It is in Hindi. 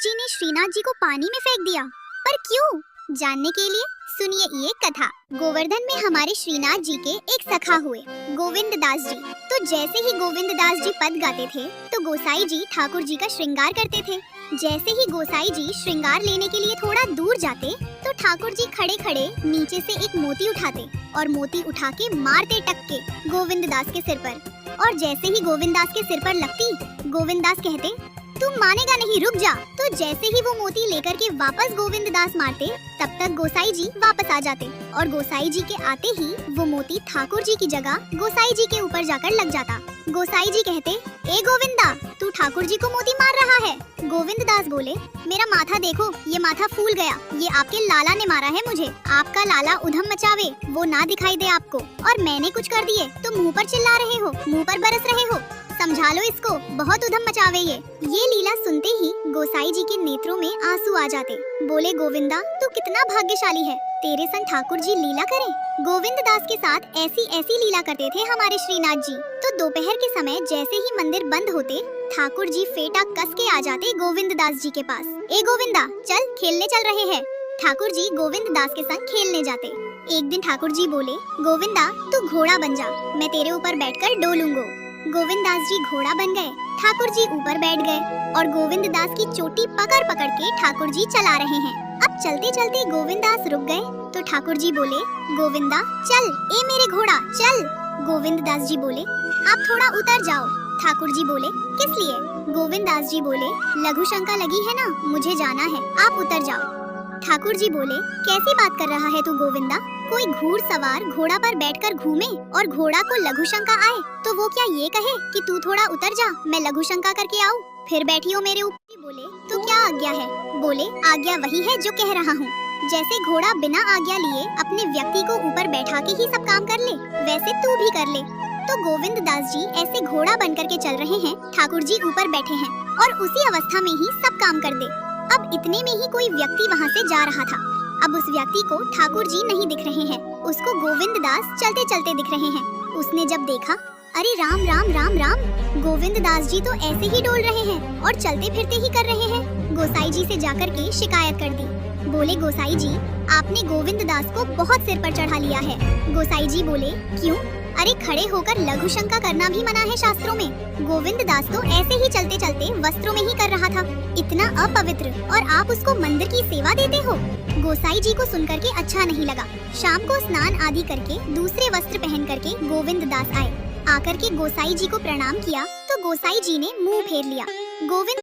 जी ने श्रीनाथ जी को पानी में फेंक दिया, पर क्यों? जानने के लिए सुनिए ये कथा। गोवर्धन में हमारे श्रीनाथ जी के एक सखा हुए, गोविंद दास जी। तो जैसे ही गोविंद दास जी पद गाते थे तो गोसाई जी ठाकुर जी का श्रृंगार करते थे। जैसे ही गोसाई जी श्रृंगार लेने के लिए थोड़ा दूर जाते तो ठाकुर जी खड़े खड़े नीचे से एक मोती उठाते और मोती उठा के मारते टक्के गोविंद दास के सिर पर। और जैसे ही गोविंद दास के सिर पर लगती, गोविंद दास कहते, तुम मानेगा नहीं, रुक जा। तो जैसे ही वो मोती लेकर के वापस गोविंद दास मारते, तब तक गोसाई जी वापस आ जाते और गोसाई जी के आते ही वो मोती ठाकुर जी की जगह गोसाई जी के ऊपर जाकर लग जाता। गोसाई जी कहते, ए गोविंदा, तू ठाकुर जी को मोती मार रहा है। गोविंद दास बोले, मेरा माथा देखो, ये माथा फूल गया, ये आपके लाला ने मारा है मुझे। आपका लाला उधम मचावे, वो ना दिखाई दे आपको, और मैंने कुछ कर दिए तो मुँह पर चिल्ला रहे हो, मुँह पर बरस रहे हो। समझा लो इसको, बहुत उधम मचावे ये लीला सुनते ही गोसाई जी के नेत्रों में आंसू आ जाते। बोले, गोविंदा, तू कितना भाग्यशाली है, तेरे संग ठाकुर जी लीला करें। गोविंद दास के साथ ऐसी ऐसी लीला करते थे हमारे श्रीनाथ जी। तो दोपहर के समय जैसे ही मंदिर बंद होते, ठाकुर जी फेटा कस के आ जाते गोविंद दास जी के पास। ए गोविंदा, चल खेलने चल रहे हैं। ठाकुर जी गोविंद दास के संग खेलने जाते। एक दिन ठाकुर जी बोले, गोविंदा, तू घोड़ा बन जा, मैं तेरे ऊपर बैठकर डोलूंगा। गोविंद दास जी घोड़ा बन गए, ठाकुर जी ऊपर बैठ गए और गोविंद दास की चोटी पकड़ पकड़ के ठाकुर जी चला रहे हैं। अब चलते चलते गोविंद दास रुक गए तो ठाकुर जी बोले, गोविंदा, चल, ए मेरे घोड़ा, चल। गोविंद दास जी बोले, आप थोड़ा उतर जाओ। ठाकुर जी बोले, किस लिए? गोविंद दास जी बोले, लघु शंका लगी है ना, मुझे जाना है, आप उतर जाओ। ठाकुर जी बोले, कैसी बात कर रहा है तू गोविंदा? कोई घुड़सवार घोड़ा पर बैठकर घूमे और घोड़ा को लघु शंका आए तो वो क्या ये कहे कि तू थोड़ा उतर जा, मैं लघु शंका करके आऊँ, फिर बैठियो मेरे ऊपर। बोले, तो क्या आज्ञा है? बोले, आज्ञा वही है जो कह रहा हूँ। जैसे घोड़ा बिना आज्ञा लिए अपने व्यक्ति को ऊपर बैठा के ही सब काम कर ले, वैसे तू भी कर ले। तो गोविंद दास जी ऐसे घोड़ा बन करके चल रहे हैं, ठाकुर जी ऊपर बैठे हैं और उसी अवस्था में ही सब काम कर दे। अब इतने में ही कोई व्यक्ति वहाँ से जा रहा था। अब उस व्यक्ति को ठाकुर जी नहीं दिख रहे हैं, उसको गोविंद दास चलते चलते दिख रहे हैं। उसने जब देखा, अरे राम राम राम राम, गोविंद दास जी तो ऐसे ही डोल रहे हैं और चलते फिरते ही कर रहे हैं। गोसाई जी से जाकर के शिकायत कर दी। बोले, गोसाई जी, आपने गोविंद दास को बहुत सिर पर चढ़ा लिया है। गोसाई जी बोले, क्यों? अरे खड़े होकर लघु शंका करना भी मना है शास्त्रों में। गोविंद दास तो ऐसे ही चलते चलते वस्त्रों में ही कर रहा था, इतना अपवित्र, और आप उसको मंदिर की सेवा देते हो। गोसाई जी को सुनकर के अच्छा नहीं लगा। शाम को स्नान आदि करके दूसरे वस्त्र पहन करके गोविंद दास आए। आकर के गोसाई जी को प्रणाम किया तो गोसाई जी ने मुंह फेर लिया। गोविंद